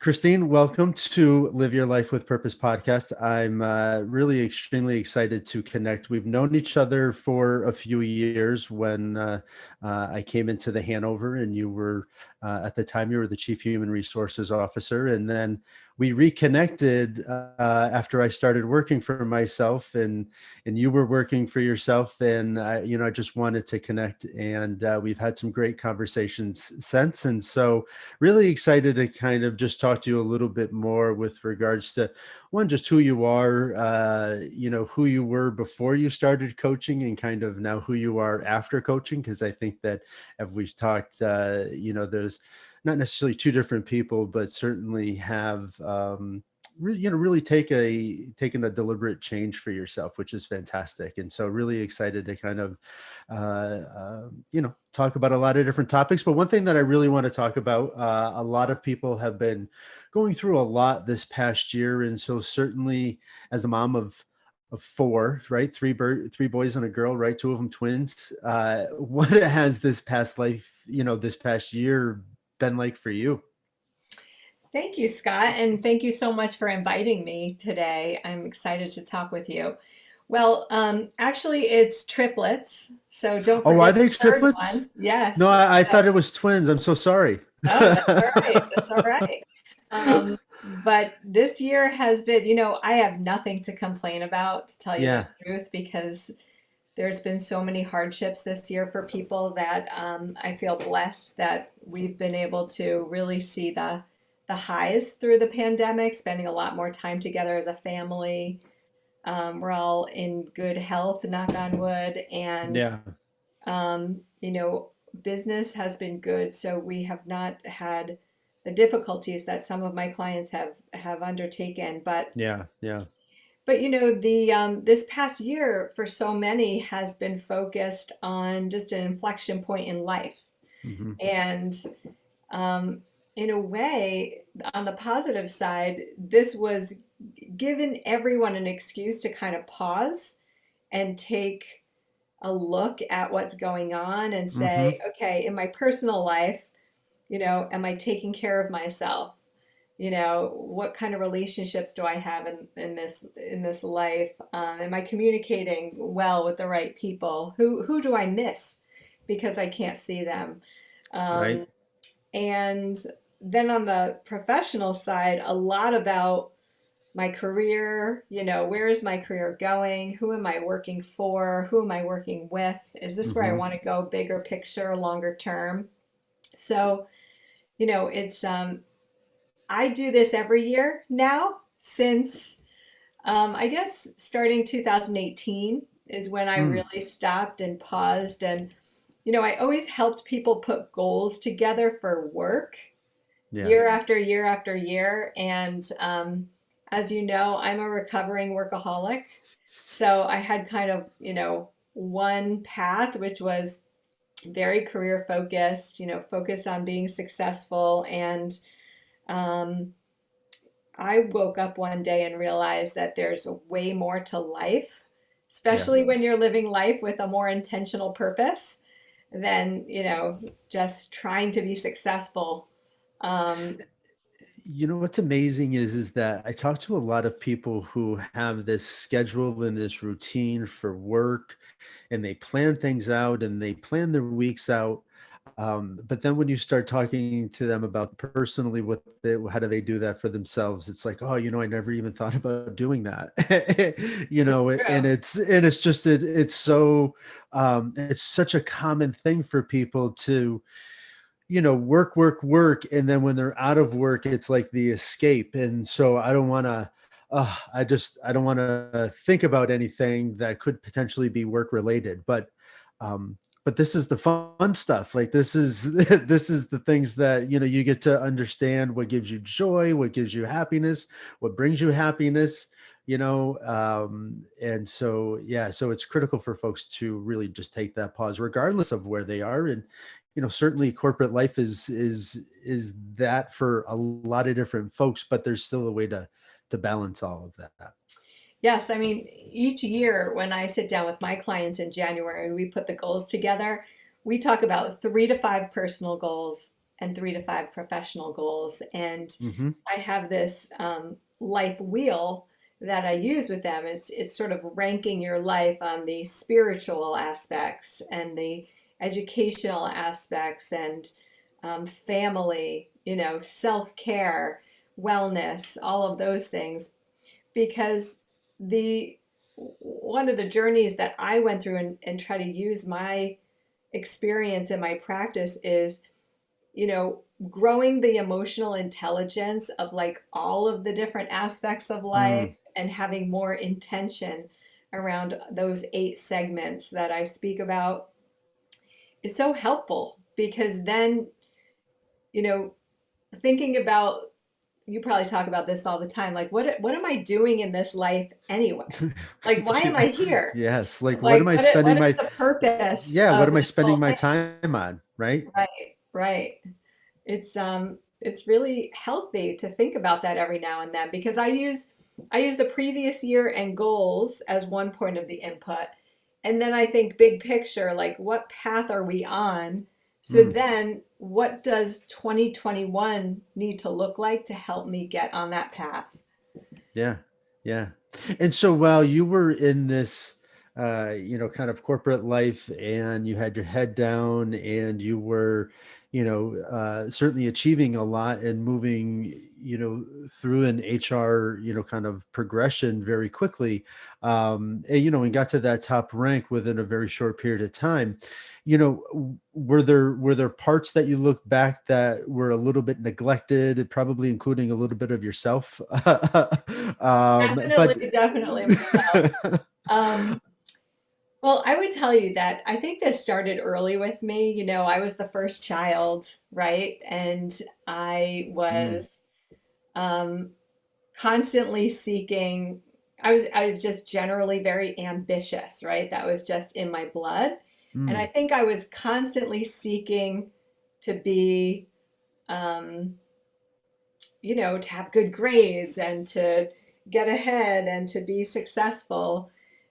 Christine, welcome to Live Your Life with Purpose podcast. I'm really extremely excited to connect. We've known each other for a few years when I came into the Hanover, and you were, at the time, you were the Chief Human Resources Officer. And then we reconnected after I started working for myself, and you were working for yourself. And I just wanted to connect, and we've had some great conversations since. And so really excited to kind of just talk to you a little bit more with regards to one, just who you are, who you were before you started coaching, and kind of now who you are after coaching. Because I think that as we've talked, there's not necessarily two different people, but certainly have really taken a deliberate change for yourself, which is fantastic. And so really excited to kind of talk about a lot of different topics. But one thing that I really want to talk about, a lot of people have been going through a lot this past year. And so certainly as a mom of four, right? Three boys and a girl, right? Two of them twins. What has this past year been like for you? Thank you, Scott, and thank you so much for inviting me today. I'm excited to talk with you. Well, actually, it's triplets, so don't Oh, are forget they the third triplets? one. No, Yes. I thought it was twins. I'm so sorry. Oh, that's all right. That's all right. But this year has been, I have nothing to complain about, to tell you the Yeah, truth, because there's been so many hardships this year for people that I feel blessed that we've been able to really see the highs through the pandemic, spending a lot more time together as a family. We're all in good health, knock on wood, and yeah, um, you know, business has been good. So we have not had the difficulties that some of my clients have undertaken. yeah, yeah. But the this past year for so many has been focused on just an inflection point in life, Hmm. and um, in a way, on the positive side, this was given everyone an excuse to kind of pause and take a look at what's going on and Hmm. say, okay, in my personal life, am I taking care of myself? What kind of relationships do I have in this life? Am I communicating well with the right people? Who do I miss because I can't see them? Right. Um, and then on the professional side, a lot about my career. Where is my career going? Who am I working for? Who am I working with? Is this where I Hmm. want to go, bigger picture, longer term? So, it's I do this every year now since I guess starting 2018 is when I Mm. really stopped and paused. And I always helped people put goals together for work Yeah. year after year after year. And as you know, I'm a recovering workaholic. So I had kind of, one path, which was very career focused, focused on being successful. And um, I woke up one day and realized that there's way more to life, Yeah. especially when you're living life with a more intentional purpose than, just trying to be successful. Um, What's amazing is that I talk to a lot of people who have this schedule and this routine for work, and they plan things out and they plan their weeks out. But then when you start talking to them about personally how do they do that for themselves, it's like, oh, I never even thought about doing that. it's And true. it's just it's so it's such a common thing for people to work. And then when they're out of work, it's like the escape. And so I don't want to, I don't want to think about anything that could potentially be work related. But this is the fun stuff. Like this is, this is the things that, you get to understand what gives you joy, what gives you happiness, what brings you happiness, and so, yeah, so it's critical for folks to really just take that pause, regardless of where they are. And certainly corporate life is that for a lot of different folks, but there's still a way to balance all of that. Yes, I mean, each year when I sit down with my clients in January, we put the goals together. We talk about 3 to 5 personal goals, and 3 to 5 professional goals. And Mm-hmm. I have this life wheel that I use with them. It's sort of ranking your life on the spiritual aspects and the educational aspects and family, self-care, wellness, all of those things. Because the one of the journeys that I went through and try to use my experience in my practice is, growing the emotional intelligence of like all of the different aspects of life Mm, and having more intention around those 8 segments that I speak about is so helpful because then, you know, thinking about you probably talk about this all the time, like what am I doing in this life anyway? Like why am I here? yes. Like, what am Like I what spending is my, the purpose yeah, what of am I this whole spending my thing? time on? Right. Right, right. It's really healthy to think about that every now and then because I use the previous year and goals as one point of the input. And then I think big picture, like what path are we on? So Mm. then what does 2021 need to look like to help me get on that path? Yeah, yeah. And so while you were in this, kind of corporate life, and you had your head down, and you were, certainly achieving a lot and moving, through an HR, kind of progression very quickly, and got to that top rank within a very short period of time. Were there parts that you look back that were a little bit neglected, probably including a little bit of yourself? But Definitely myself. Um, well, I would tell you that I think this started early with me. I was the first child, right? And I Mm, was um, constantly seeking. I was just generally very ambitious, right? That was just in my blood, and I mm, think I was constantly seeking to be, um, to have good grades and to get ahead and to be successful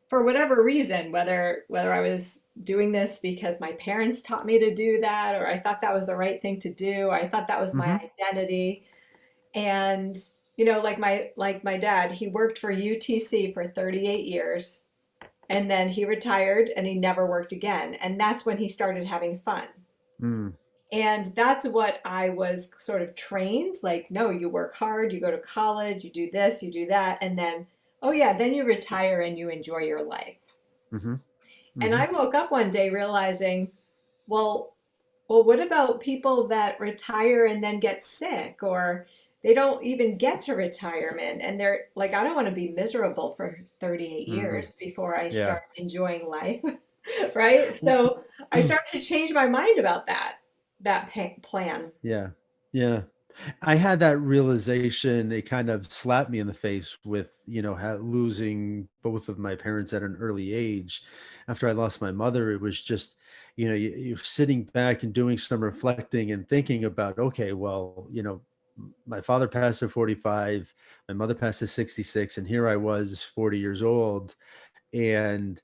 for whatever reason, whether I was doing this because my parents taught me to do that or I thought that was the right thing to do, or I thought that was my hmm identity. And like my dad, he worked for UTC for 38 years and then he retired and he never worked again. And that's when he started having fun. mm, And that's what I was sort of trained like, no, you work hard, you go to college, you do this, you do that. And then, oh, yeah, then you retire and you enjoy your life. hmm And hmm I woke up one day realizing, well, what about people that retire and then get sick or they don't even get to retirement and they're like, I don't want to be miserable for 38 hmm years before I Yeah. start enjoying life. Right? So I started to change my mind about that plan. Yeah. Yeah. I had that realization. It kind of slapped me in the face with, losing both of my parents at an early age. After I lost my mother, it was just, you're sitting back and doing some reflecting and thinking about, okay, well, my father passed at 45, my mother passed at 66, and here I was 40 years old. And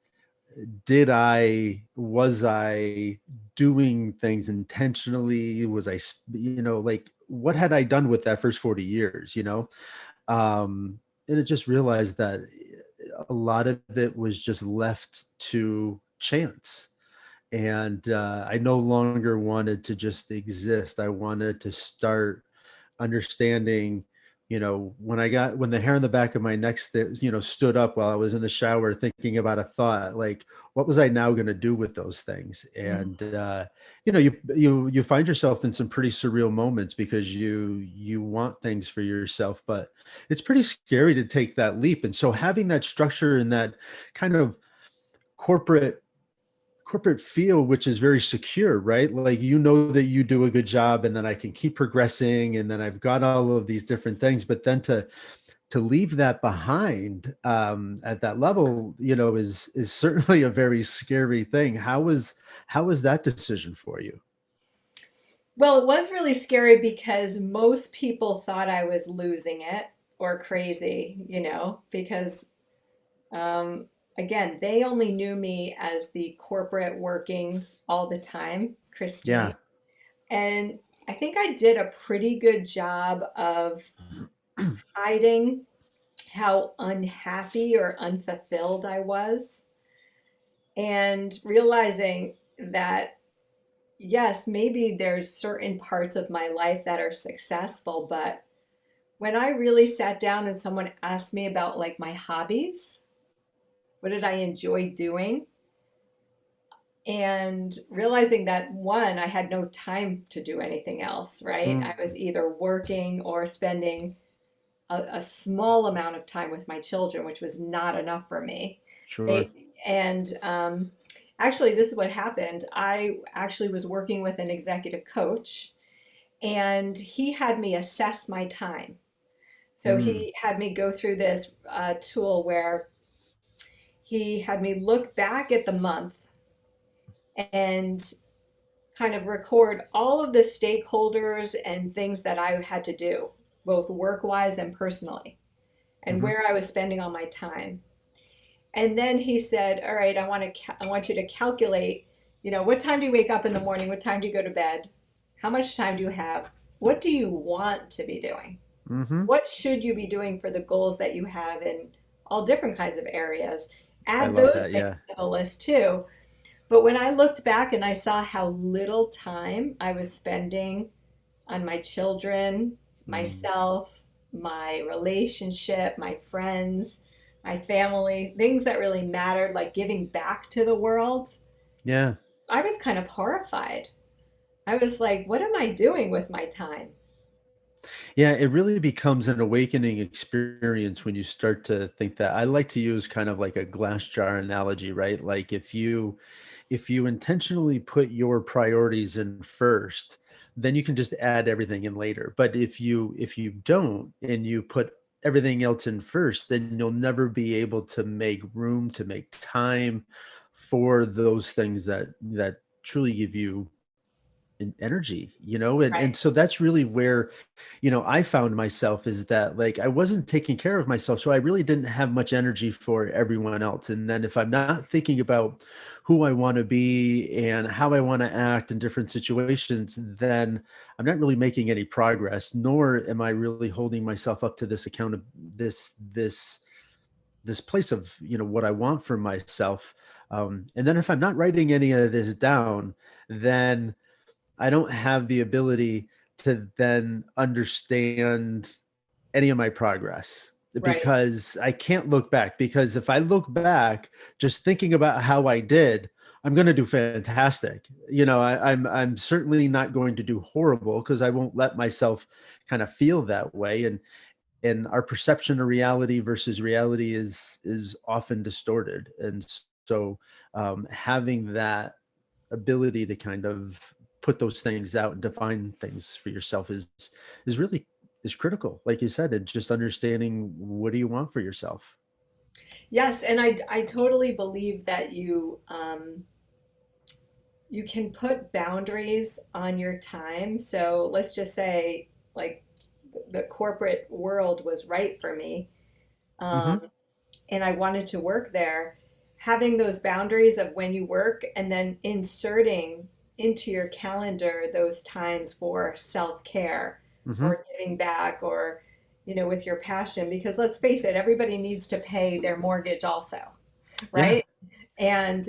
was I doing things intentionally? Was I, like, what had I done with that first 40 years, and it just realized that a lot of it was just left to chance. And I no longer wanted to just exist. I wanted to start understanding, when the hair on the back of my neck stood up while I was in the shower thinking about a thought, like, what was I now going to do with those things? Mhm. And you find yourself in some pretty surreal moments because you want things for yourself, but it's pretty scary to take that leap. And so having that structure and that kind of corporate feel, which is very secure, right? Like, that you do a good job, and then I can keep progressing, and then I've got all of these different things. But then to leave that behind, at that level, is certainly a very scary thing. How was that decision for you? Well, it was really scary because most people thought I was losing it or crazy, because um, again, they only knew me as the corporate working all the time, Yeah. Christine. And I think I did a pretty good job of hiding how unhappy or unfulfilled I was, and realizing that yes, maybe there's certain parts of my life that are successful, but when I really sat down and someone asked me about like my hobbies, what did I enjoy doing? And realizing that one, I had no time to do anything else, right? I Mm, was either working or spending a small amount of time with my children, which was not enough for me. sure. They and actually, this is what happened. I actually was working with an executive coach, and he had me assess my time. So Mm, he had me go through this tool where he had me look back at the month and kind of record all of the stakeholders and things that I had to do, both work wise and personally, and hmm. where I was spending all my time. And then he said, "All right, I want you to calculate, what time do you wake up in the morning? What time do you go to bed? How much time do you have? What do you want to be doing? Hmm. What should you be doing for the goals that you have in all different kinds of areas? I Add love those that. things Yeah. to the list too." But when I looked back and I saw how little time I was spending on my children, Mm, myself, my relationship, my friends, my family, things that really mattered, like giving back to the world, yeah. I was kind of horrified. I was like, what am I doing with my time? Yeah, it really becomes an awakening experience when you start to think that. I like to use kind of like a glass jar analogy, right? Like if you intentionally put your priorities in first, then you can just add everything in later. But if you don't and you put everything else in first, then you'll never be able to make room to make time for those things that truly give you energy, and Right, so that's really where I found myself is that like I wasn't taking care of myself. So I really didn't have much energy for everyone else. And then if I'm not thinking about who I want to be and how I want to act in different situations, then I'm not really making any progress, nor am I really holding myself up to this account of this place of what I want for myself. And then if I'm not writing any of this down, then I don't have the ability to then understand any of my progress right. because I can't look back. Because if I look back, just thinking about how I did, I'm going to do fantastic. I'm certainly not going to do horrible because I won't let myself kind of feel that way. And our perception of reality versus reality is often distorted. And so having that ability to kind of put those things out and define things for yourself is really is critical, like you said, and just understanding what do you want for yourself. Yes, and I totally believe that you can put boundaries on your time. So let's just say, like, the corporate world was right for me, um, Hmm. and I wanted to work there. Having those boundaries of when you work and then inserting into your calendar those times for self care Hmm. or giving back or, with your passion. Because let's face it, everybody needs to pay their mortgage also, Yeah. right? And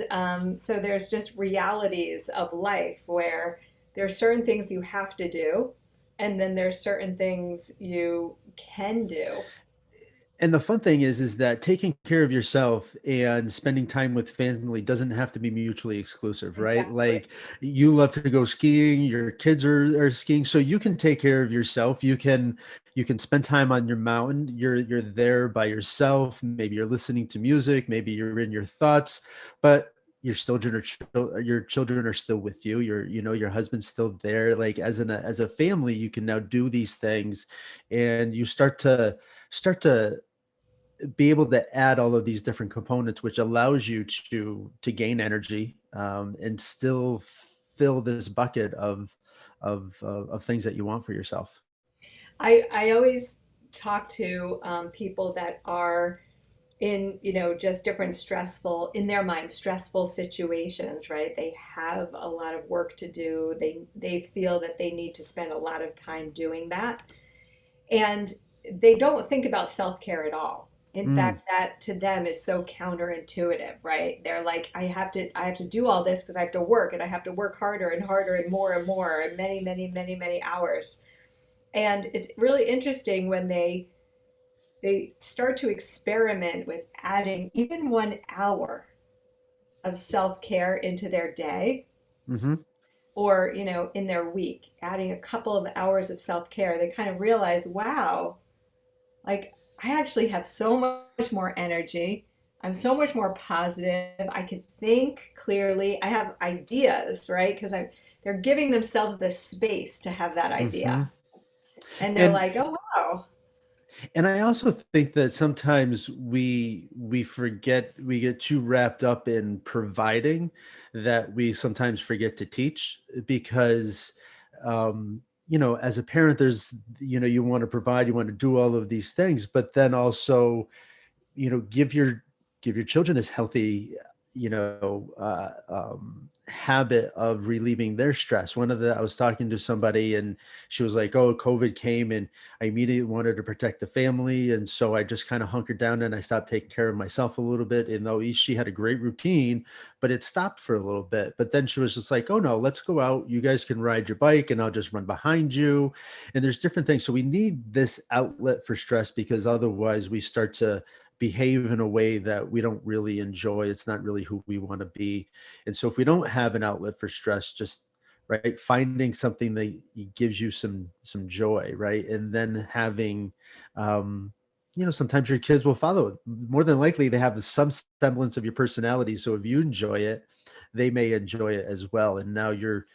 so there's just realities of life where there's certain things you have to do, and then there's certain things you can do. And the fun thing is that taking care of yourself and spending time with family doesn't have to be mutually exclusive, right? Exactly. Like you love to go skiing, your kids are skiing, so you can take care of yourself. You can spend time on your mountain. You're there by yourself. Maybe you're listening to music, maybe you're in your thoughts, but your children are still with you. Your husband's still there. Like as a family, you can now do these things, and you start to be able to add all of these different components, which allows you to gain energy, and still fill this bucket of things that you want for yourself. I always talk to people that are in, just different stressful, in their mind, stressful situations, right? They have a lot of work to do. They feel that they need to spend a lot of time doing that. And they don't think about self-care at all. In Mm, fact, that to them is so counterintuitive, right? They're like, I have to do all this because I have to work, and I have to work harder and harder and more and many, many, many, many hours. And it's really interesting when they start to experiment with adding even 1 hour of self-care into their day, hmm or in their week, adding a couple of hours of self-care. They kind of realize, wow, like I actually have so much more energy. I'm so much more positive. I can think clearly. I have ideas, right? Because they're giving themselves the space to have that idea. hmm And they're And like, oh wow. and I also think that sometimes we forget, we get too wrapped up in providing that we sometimes forget to teach, because as a parent, there's, you want to provide, you want to do all of these things, but then also, give your children this healthy, habit of relieving their stress. I was talking to somebody, and she was like, oh, COVID came, and I immediately wanted to protect the family, and so I just kind of hunkered down and I stopped taking care of myself a little bit. And though she had a great routine, but it stopped for a little bit. But then she was just like, oh no, let's go out, you guys can ride your bike and I'll just run behind you. And there's different things, so we need this outlet for stress, because otherwise we start to behave in a way that we don't really enjoy. It's not really who we want to be. And so if we don't have an outlet for stress, just right, finding something that gives you some joy, right? And then having sometimes your kids will follow it. More than likely they have some semblance of your personality. So if you enjoy it, they may enjoy it as well. And now you're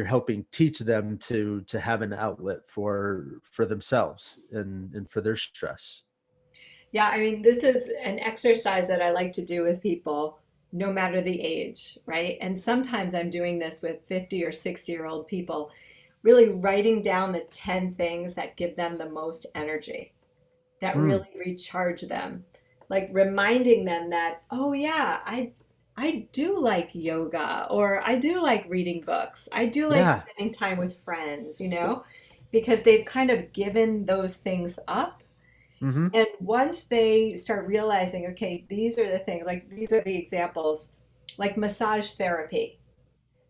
helping teach them to have an outlet for themselves and for their stress. Yeah, I mean, this is an exercise that I like to do with people, no matter the age, right? And sometimes I'm doing this with 50 or 60-year-old people, really writing down the 10 things that give them the most energy, that Mm, really recharge them. Like reminding them that, oh yeah, I do like yoga, or I do like reading books. I do like yeah. spending time with friends, because they've kind of given those things up. Mhm. And once they start realizing, okay, these are the things, like these are the examples, like massage therapy.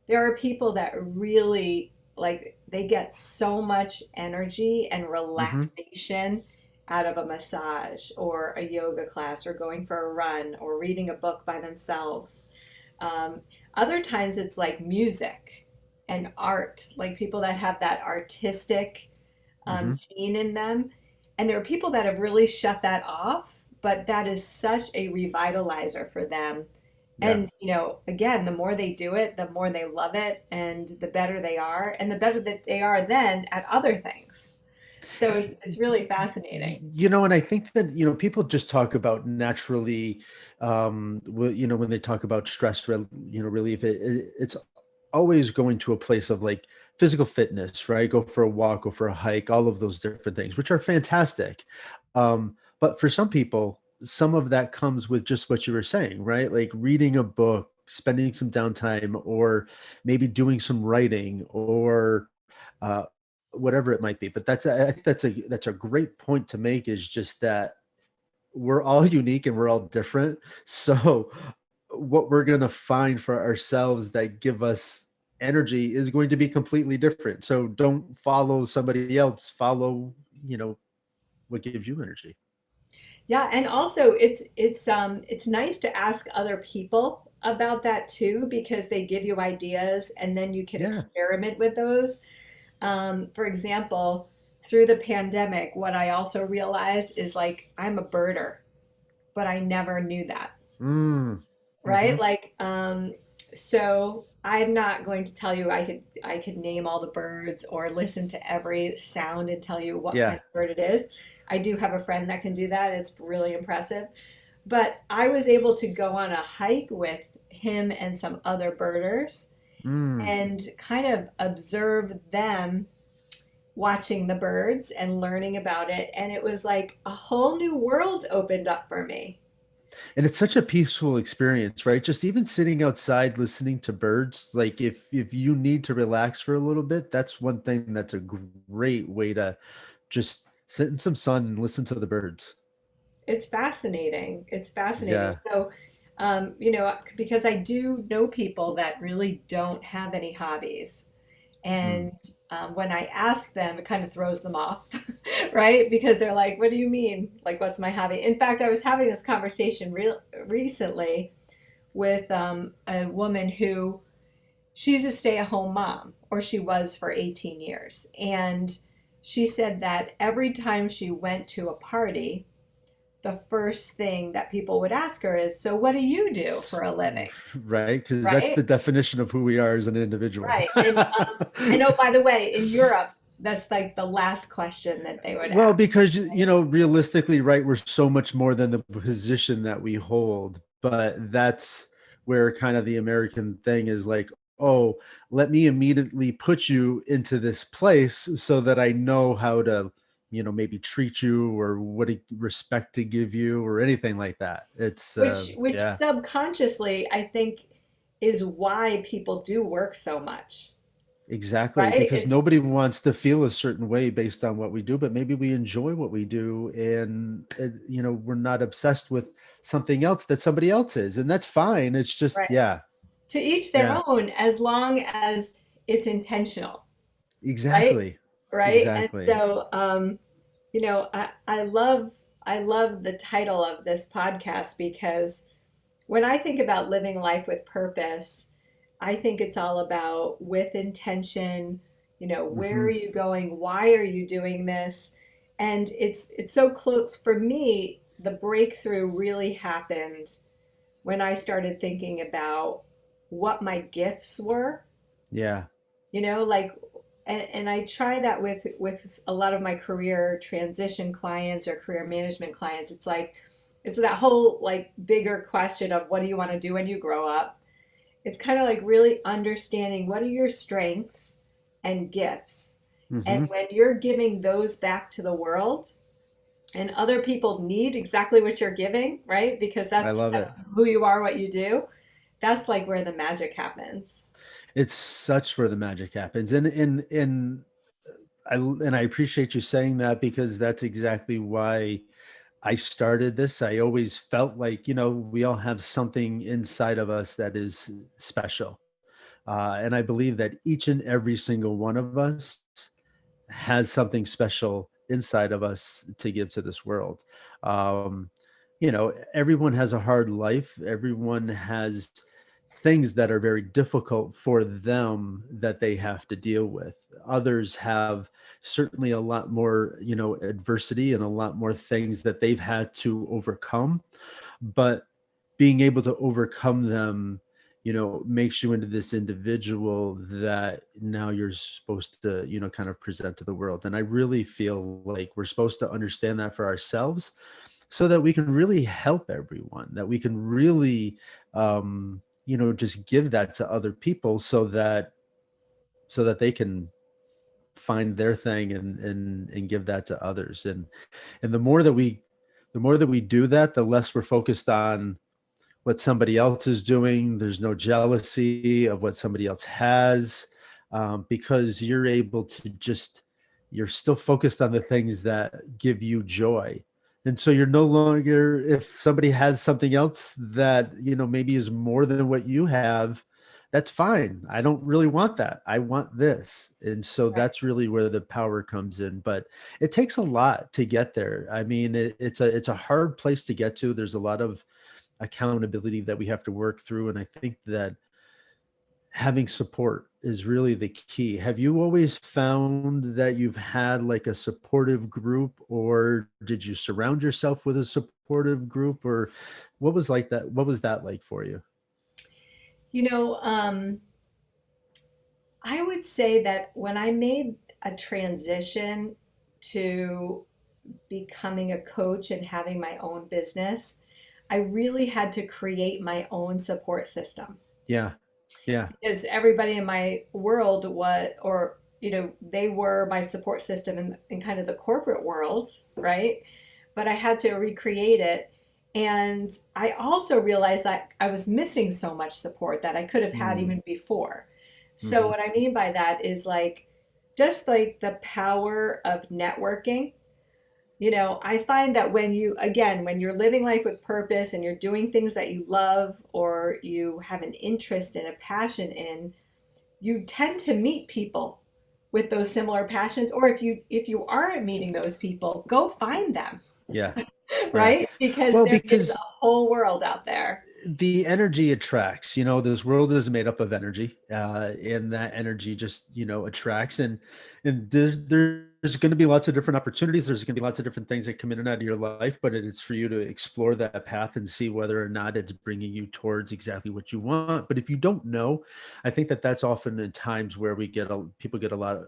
There are people that really like they get so much energy and Mhm. relaxation out of a massage or a yoga class or going for a run or reading a book by themselves. Um, Other times it's like music and art, like people that have that artistic Mhm. gene in them. And there are people that have really shut that off, but that is such a revitalizer for them. Yeah. And, again, the more they do it, the more they love it and the better they are, and the better that they are then at other things. So it's really fascinating. And I think that, people just talk about naturally, when they talk about stress, relief, it's always going to a place of like physical fitness, right? Go for a walk, go for a hike, all of those different things, which are fantastic. But for some people, some of that comes with just what you were saying, right? Like reading a book, spending some downtime, or maybe doing some writing, or uh, whatever it might be. But I think that's a great point to make, is just that we're all unique and we're all different. So what we're going to find for ourselves that give us energy is going to be completely different. So don't follow somebody else, follow, what gives you energy. Yeah, and also it's nice to ask other people about that too, because they give you ideas and then you can Yeah. experiment with those. For example, through the pandemic, what I also realized is like I'm a birder, but I never knew that, Mm. right? Hmm. So I'm not going to tell you I could name all the birds or listen to every sound and tell you what kind Yeah. of bird it is. I do have a friend that can do that. It's really impressive. But I was able to go on a hike with him and some other birders Mm. and kind of observe them watching the birds and learning about it. And it was like a whole new world opened up for me. And it's such a peaceful experience, right? Just even sitting outside listening to birds, like if you need to relax for a little bit, that's one thing that's a great way to just sit in some sun and listen to the birds. It's fascinating. It's fascinating. Yeah. So, you know, because I do know people that really don't have any hobbies. Mm. And when I ask them, it kind of throws them off, right? Because they're like, what do you mean? Like, what's my hobby? In fact, I was having this conversation recently with a woman who she's a stay-at-home mom, or she was for 18 years. And she said that every time she went to a party, the first thing that people would ask her is, so what do you do for a living? Right? Because that's Right? the definition of who we are as an individual. Right. And I know, by the way, in Europe, that's like the last question that they would Well, ask. because realistically, right, we're so much more than the position that we hold. But that's where kind of the American thing is like, oh, let me immediately put you into this place so that I know how to, maybe treat you or what respect to give you or anything like that. It's Which yeah. subconsciously I think is why people do work so much, Exactly, right? because It's nobody wants to feel a certain way based on what we do, but maybe we enjoy what we do, and we're not obsessed with something else that somebody else is, and that's fine. It's just, right. yeah, To each their yeah, own, as long as it's intentional, right? exactly, Right. And exactly. so, you know, I love the title of this podcast because when I think about living life with purpose, I think it's all about with intention, you know, where are Hmm. you going? Why are you doing this? And it's so close for me, the breakthrough really happened when I started thinking about what my gifts were, Yeah. you know, like and I try that with a lot of my career transition clients or career management clients. It's like it's that whole like bigger question of what do you want to do when you grow up? It's kind of like really understanding what are your strengths and gifts. And Hmm. when you're giving those back to the world and other people need exactly what you're giving, right? Because I that's love it. who you are, what you do. That's like where the magic happens. It's such where the magic happens, and I appreciate you saying that because that's exactly why I started this. I always felt like, we all have something inside of us that is special. And I believe that each and every single one of us has something special inside of us to give to this world. Um, Everyone has a hard life. Everyone has things that are very difficult for them that they have to deal with. Others have certainly a lot more, adversity and a lot more things that they've had to overcome. But being able to overcome them, makes you into this individual that now you're supposed to, kind of present to the world. And I really feel like we're supposed to understand that for ourselves so that we can really help everyone, that we can really, just give that to other people so that they can find their thing and give that to others. And the more that we do that, the less we're focused on what somebody else is doing. There's no jealousy of what somebody else has, because you're still focused on the things that give you joy. And so you're no longer, if somebody has something else that, maybe is more than what you have, that's fine. I don't really want that. I want this. And so Right. that's really where the power comes in. But it takes a lot to get there. I mean, it's a hard place to get to. There's a lot of accountability that we have to work through. And I think that having support is really the key. Have you always found that you've had like a supportive group, or did you surround yourself with a supportive group, or what was that like for you? You know, I would say that when I made a transition to becoming a coach and having my own business, I really had to create my own support system Yeah. Yeah. because everybody in my world was, or, you know, they were my support system in kind of the corporate world, right? But I had to recreate it. And I also realized that I was missing so much support that I could have had Mm, even before. So, mhm. what I mean by that is like just like the power of networking. I find that when you, again, when you're living life with purpose and you're doing things that you love or you have an interest and a passion in, you tend to meet people with those similar passions. Or if you aren't meeting those people, go find them, Yeah, yeah. right? Because Well, there is a because whole world out there. the energy attracts, this world is made up of energy, and that energy just, attracts. And there's going to be lots of different opportunities. There's going to be lots of different things that come in and out of your life, but it's for you to explore that path and see whether or not it's bringing you towards exactly what you want. But if you don't know, I think that that's often in times where people get a lot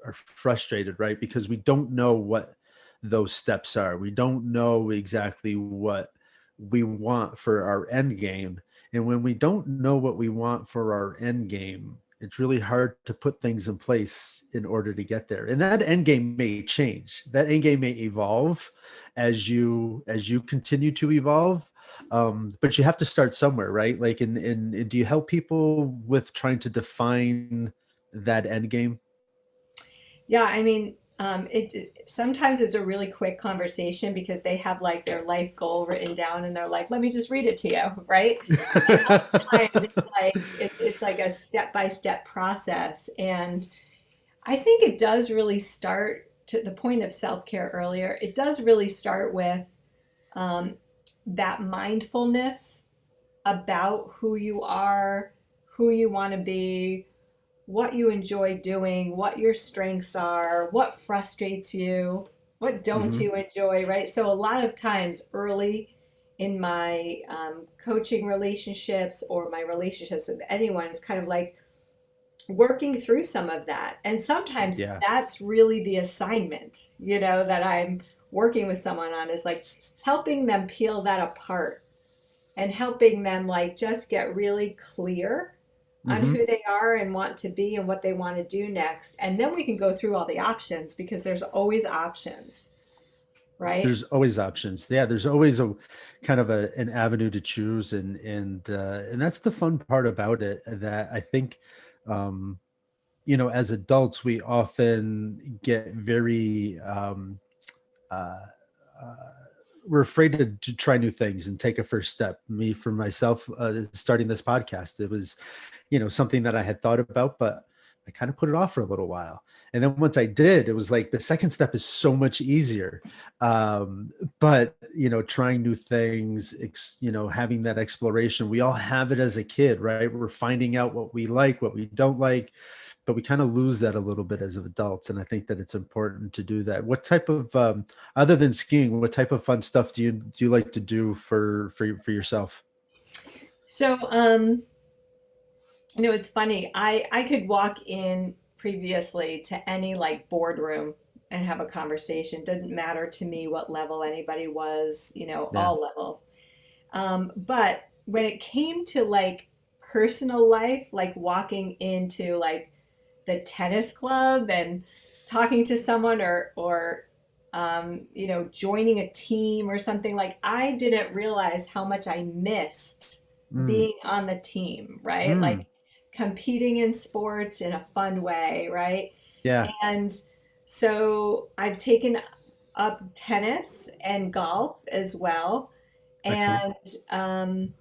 are frustrated, right? Because we don't know what those steps are. We don't know exactly what we want for our end game. And when we don't know what we want for our end game, it's really hard to put things in place in order to get there. And that end game may change. That end game may evolve as you continue to evolve. But you have to start somewhere, right? Like, in do you help people with trying to define that end game? Yeah, I mean, it sometimes it's a really quick conversation because they have like their life goal written down and they're like, "Let me just read it to you," right? And other times it's like a step by step process, and I think it does really start to the point of self care earlier. It does really start with um, that mindfulness about who you are, who you want to be, what you enjoy doing, what your strengths are, what frustrates you, what don't Hmm. you enjoy, right? So, a lot of times early in my coaching relationships or my relationships with anyone, it's kind of like working through some of that. And sometimes Yeah. that's really the assignment, that I'm working with someone on is like helping them peel that apart and helping them like just get really clear on Hmm. who they are and want to be and what they want to do next. And then we can go through all the options because there's always options, right? There's always options. Yeah, there's always a kind of an avenue to choose, and that's the fun part about it. That I think, um, as adults, we often get very uh, uh, we're afraid to try new things and take a first step. Me, for myself, starting this podcast, it was, something that I had thought about, but I kind of put it off for a little while. And then once I did, it was like the second step is so much easier. But trying new things, having that exploration, we all have it as a kid, right? We're finding out what we like, what we don't like, but we kind of lose that a little bit as adults. And I think that it's important to do that. What type of, other than skiing, what type of fun stuff do you like to do for yourself? So, it's funny. I could walk in previously to any like boardroom and have a conversation. Didn't matter to me what level anybody was, Yeah. all levels. But when it came to like personal life, like walking into like the tennis club and talking to someone or joining a team or something, like I didn't realize how much I missed Mm, being on the team, right? Like mm, competing in sports in a fun way, right? yeah. And so I've taken up tennis and golf as well. Excellent. And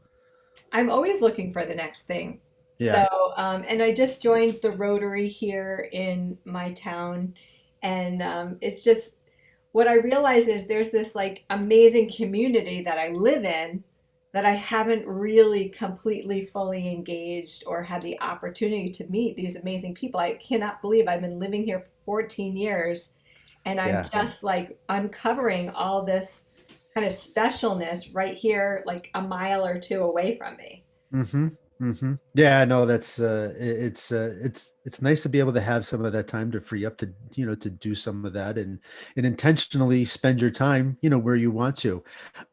I'm always looking for the next thing. Yeah. So, and I just joined the Rotary here in my town. And it's just what I realize is there's this like amazing community that I live in that I haven't really completely fully engaged or had the opportunity to meet these amazing people. I cannot believe I've been living here for 14 years and I'm Yeah. just like uncovering all this kind of specialness right here, like a mile or two away from me. Hmm. Hmm. Yeah, no, that's it's nice to be able to have some of that time to free up to do some of that and intentionally spend your time, where you want to.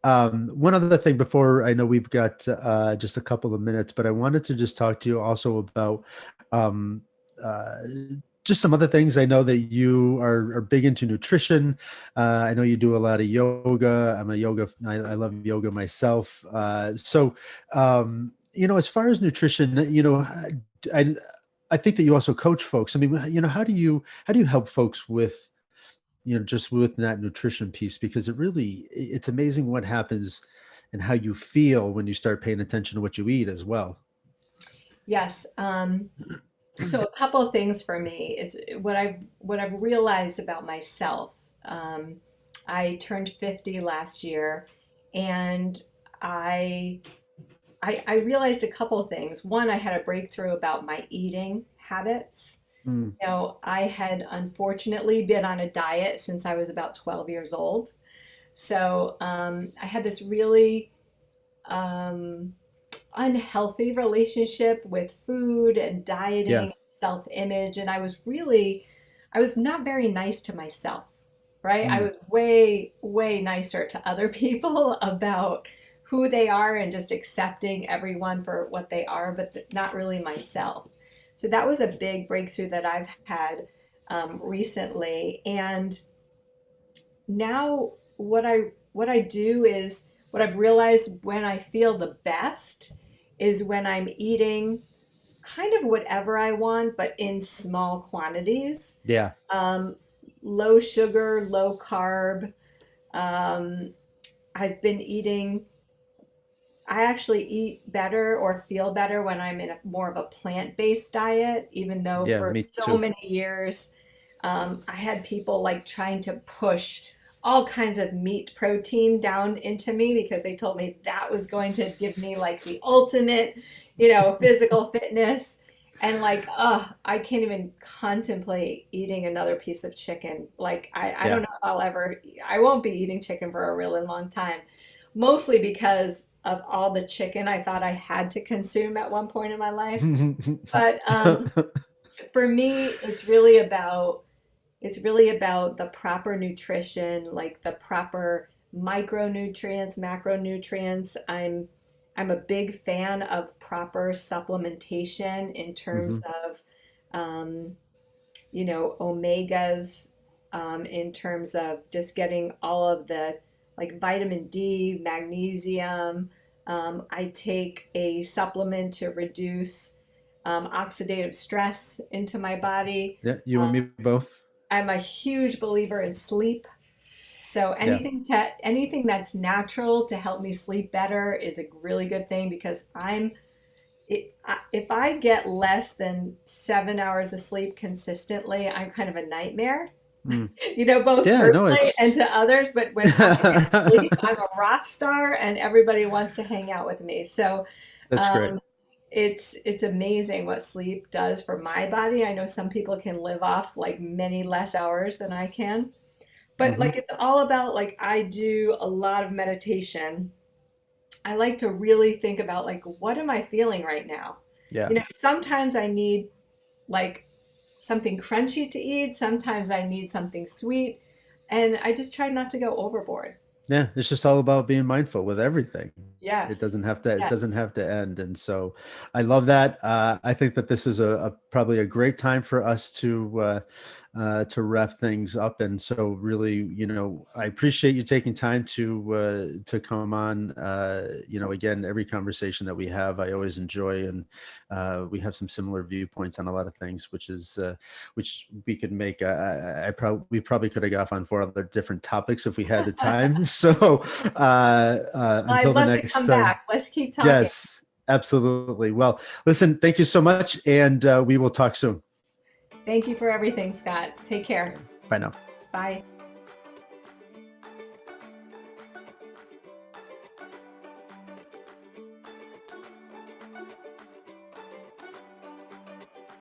One other thing before, I know we've got just a couple of minutes, but I wanted to just talk to you also about um, uh, just some other things. I know that you are big into nutrition. I know you do a lot of yoga. I love yoga myself. As far as nutrition, I, I think that you also coach folks. I mean, how do you help folks with, just with that nutrition piece? Because it's amazing what happens and how you feel when you start paying attention to what you eat as well. Yes. So a couple of things for me. It's what I've realized about myself. Um, I turned 50 last year, and I I realized a couple of things. One, I had a breakthrough about my eating habits. Mm, I had unfortunately been on a diet since I was about 12 years old. So I had this really um, unhealthy relationship with food and yeah. dieting, self-image, and I was not very nice to myself, right? I Mm, was way, way nicer to other people about who they are and just accepting everyone for what they are, but not really myself. So that was a big breakthrough that I've had recently. And now what I do is what I've realized when I feel the best is when I'm eating kind of whatever I want, but in small quantities. yeah. Um, Low sugar, low carb. Um, I've been eating I actually eat better or feel better when I'm in more of a plant-based diet, even though Yeah. for Me so too. many years I had people like trying to push all kinds of meat protein down into me because they told me that was going to give me like the ultimate, physical fitness. And like, I can't even contemplate eating another piece of chicken. Like, I don't Yeah. know if I won't be eating chicken for a really long time, mostly because of all the chicken I thought I had to consume at one point in my life. But for me, it's really about the proper nutrition, like the proper micronutrients, macronutrients. I'm a big fan of proper supplementation in terms Hmm. of omegas, in terms of just getting all of the like vitamin D, magnesium. I take a supplement to reduce oxidative stress into my body. Yeah. You and Um, me both. I'm a huge believer in sleep. So Yeah. anything that's natural to help me sleep better is a really good thing because if I get less than 7 hours of sleep consistently, I'm kind of a nightmare, Mm. both Yeah. No, personally it's and to others. But when I can sleep, I'm a rock star and everybody wants to hang out with me. So that's great. um, it's amazing what sleep does for my body. I know some people can live off like many less hours than I can. But Hmm. like it's all about like I do a lot of meditation. I like to really think about like what am I feeling right now? Yeah. Sometimes I need like something crunchy to eat, sometimes I need something sweet, and I just try not to go overboard. Yeah, it's just all about being mindful with everything. It Yes. doesn't have to, it doesn't Yes. have to end. And so I love that. I think that this is probably a great time for us to wrap things up. And so really, I appreciate you taking time to come on. Again, every conversation that we have, I always enjoy, and we have some similar viewpoints on a lot of things, which we could make. We probably could have got off on 4 other different topics if we had the time. So until I'd the love to next come time, back. Let's keep talking. yes, absolutely. Well, listen, thank you so much, and we will talk soon. Thank you for everything, Scott. Take care. Bye now. Bye.